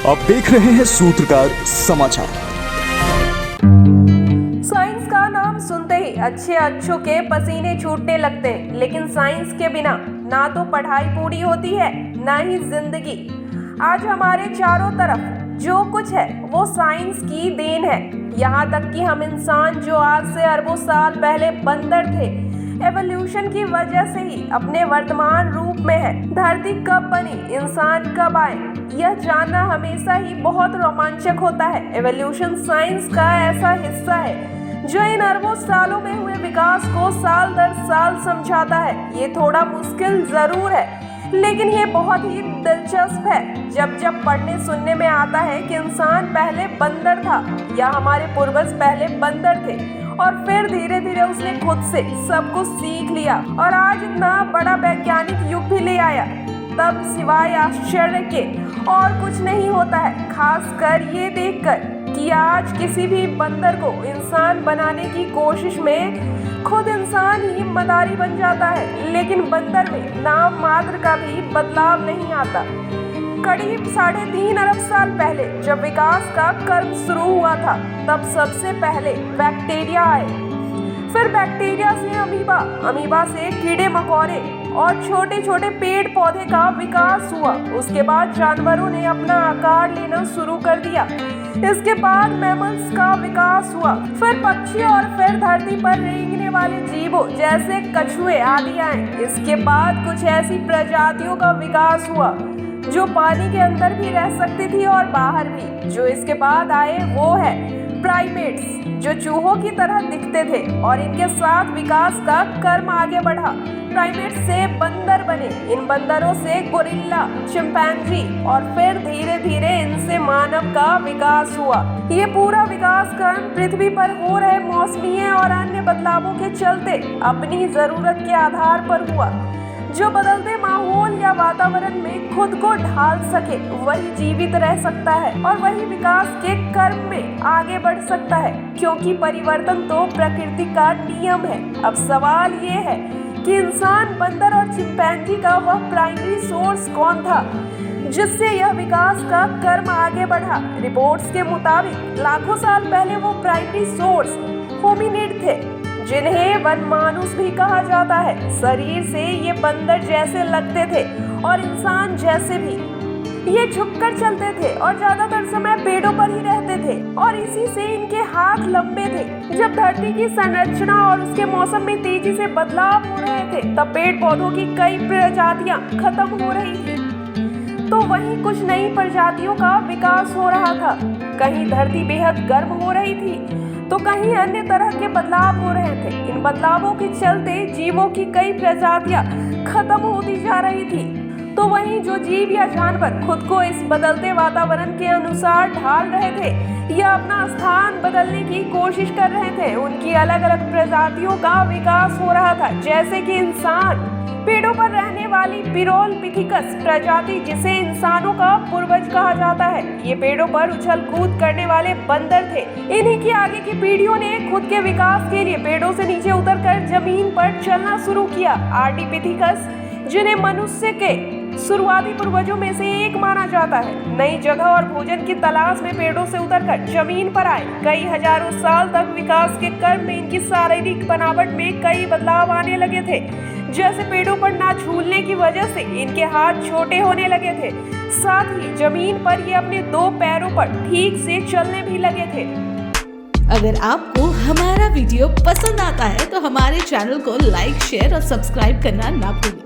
आप देख रहे हैं सूत्रकार समाचार। साइंस का नाम सुनते ही अच्छों के पसीने छूटने लगते हैं, लेकिन साइंस के बिना ना तो पढ़ाई पूरी होती है ना ही जिंदगी। आज हमारे चारों तरफ जो कुछ है वो साइंस की देन है। यहाँ तक कि हम इंसान जो आज से अरबों साल पहले बंदर थे, एवोल्यूशन की वजह से ही अपने वर्तमान रूप में है। धरती कब बनी, इंसान कब आए, यह जानना हमेशा ही बहुत रोमांचक होता है। एवोल्यूशन साइंस का ऐसा हिस्सा है जो इन अरबों सालों में हुए विकास को साल दर साल समझाता है। ये थोड़ा मुश्किल जरूर है, लेकिन ये बहुत ही दिलचस्प है। जब पढ़ने सुनने में आता है कि इंसान पहले बंदर था या हमारे पूर्वज पहले बंदर थे और फिर धीरे धीरे उसने खुद से सब कुछ सीख लिया और आज इतना बड़ा वैज्ञानिक युग भी ले आया, तब सिवाय आश्चर्य के और कुछ नहीं होता है। खासकर ये देखकर कि आज किसी भी बंदर को इंसान बनाने की कोशिश में खुद इंसान ही मदारी बन जाता है, लेकिन बंदर में नाम मात्र का भी बदलाव नहीं आता। करीब 3.5 अरब साल पहले जब विकास का क्रम शुरू हुआ था, तब सबसे पहले बैक्टीरिया आए, फिर बैक्टीरिया से अमीबा, अमीबा से कीड़े मकोड़े और छोटे छोटे पेड़ पौधे का विकास हुआ। उसके बाद जानवरों ने अपना आकार लेना शुरू कर दिया। इसके बाद मैमल्स का विकास हुआ, फिर पक्षी और फिर धरती पर रेंगने वाले जीवों जैसे कछुए आदि आए। इसके बाद कुछ ऐसी प्रजातियों का विकास हुआ जो पानी के अंदर भी रह सकती थी और बाहर भी। जो इसके बाद आए वो है प्राइमेट्स, जो चूहों की तरह दिखते थे, और इनके साथ विकास का क्रम आगे बढ़ा। प्राइमेट्स से बंदर बने, इन बंदरों से गोरिल्ला, चिंपैंजी और फिर धीरे धीरे इनसे मानव का विकास हुआ। ये पूरा विकास क्रम पृथ्वी पर हो रहे मौसमी और अन्य बदलावों के चलते अपनी जरूरत के आधार पर हुआ। जो बदलते माहौल या वातावरण में खुद को ढाल सके वही जीवित रह सकता है और वही विकास के क्रम में आगे बढ़ सकता है, क्योंकि परिवर्तन तो प्रकृति का नियम है। अब सवाल ये है कि इंसान, बंदर और चिंपैंजी का वह प्राइमरी सोर्स कौन था जिससे यह विकास का क्रम आगे बढ़ा। रिपोर्ट्स के मुताबिक लाखों साल पहले वो प्राइमरी सोर्स होमिनिड थे, जिन्हें वनमानुष भी कहा जाता है। शरीर से ये बंदर जैसे लगते थे और इंसान जैसे भी। ये झुककर चलते थे और ज्यादातर समय पेड़ों पर ही रहते थे और इसी से इनके हाथ लंबे थे। जब धरती की संरचना और उसके मौसम में तेजी से बदलाव हो रहे थे, तब पेड़ पौधों की कई प्रजातियां खत्म हो रही थी, तो वहीं कुछ नई प्रजातियों का विकास हो रहा था। कहीं धरती बेहद गर्म हो रही थी तो कहीं अन्य तरह के बदलाव हो रहे थे। इन बदलावों के चलते जीवों की कई प्रजातियां खत्म होती जा रही थी, तो वहीं जो जीव या जानवर खुद को इस बदलते वातावरण के अनुसार ढाल रहे थे या अपना स्थान बदलने की कोशिश कर रहे थे, उनकी अलग अलग प्रजातियों का विकास हो रहा था। जैसे कि इंसान, पेड़ों पर रहने वाली पिरोलपिथिकस प्रजाति, जिसे इंसानों का पूर्वज कहा जाता है। ये पेड़ों पर उछल कूद करने वाले बंदर थे। इन्हीं की आगे की पीढ़ियों ने खुद के विकास के लिए पेड़ों से नीचे उतरकर जमीन पर चलना शुरू किया। आर्डिपिथिकस, जिन्हें मनुष्य के शुरुआती पूर्वजों में से एक माना जाता है, नई जगह और भोजन की तलाश में पेड़ों से उतरकर जमीन पर आए। कई हजारों साल तक विकास के क्रम में इनकी शारीरिक बनावट में कई बदलाव आने लगे थे, जैसे पेड़ों पर ना झूलने की वजह से इनके हाथ छोटे होने लगे थे। साथ ही जमीन पर ये अपने 2 पैरों पर ठीक से चलने भी लगे थे। अगर आपको हमारा वीडियो पसंद आता है तो हमारे चैनल को लाइक, शेयर और सब्सक्राइब करना ना भूलें।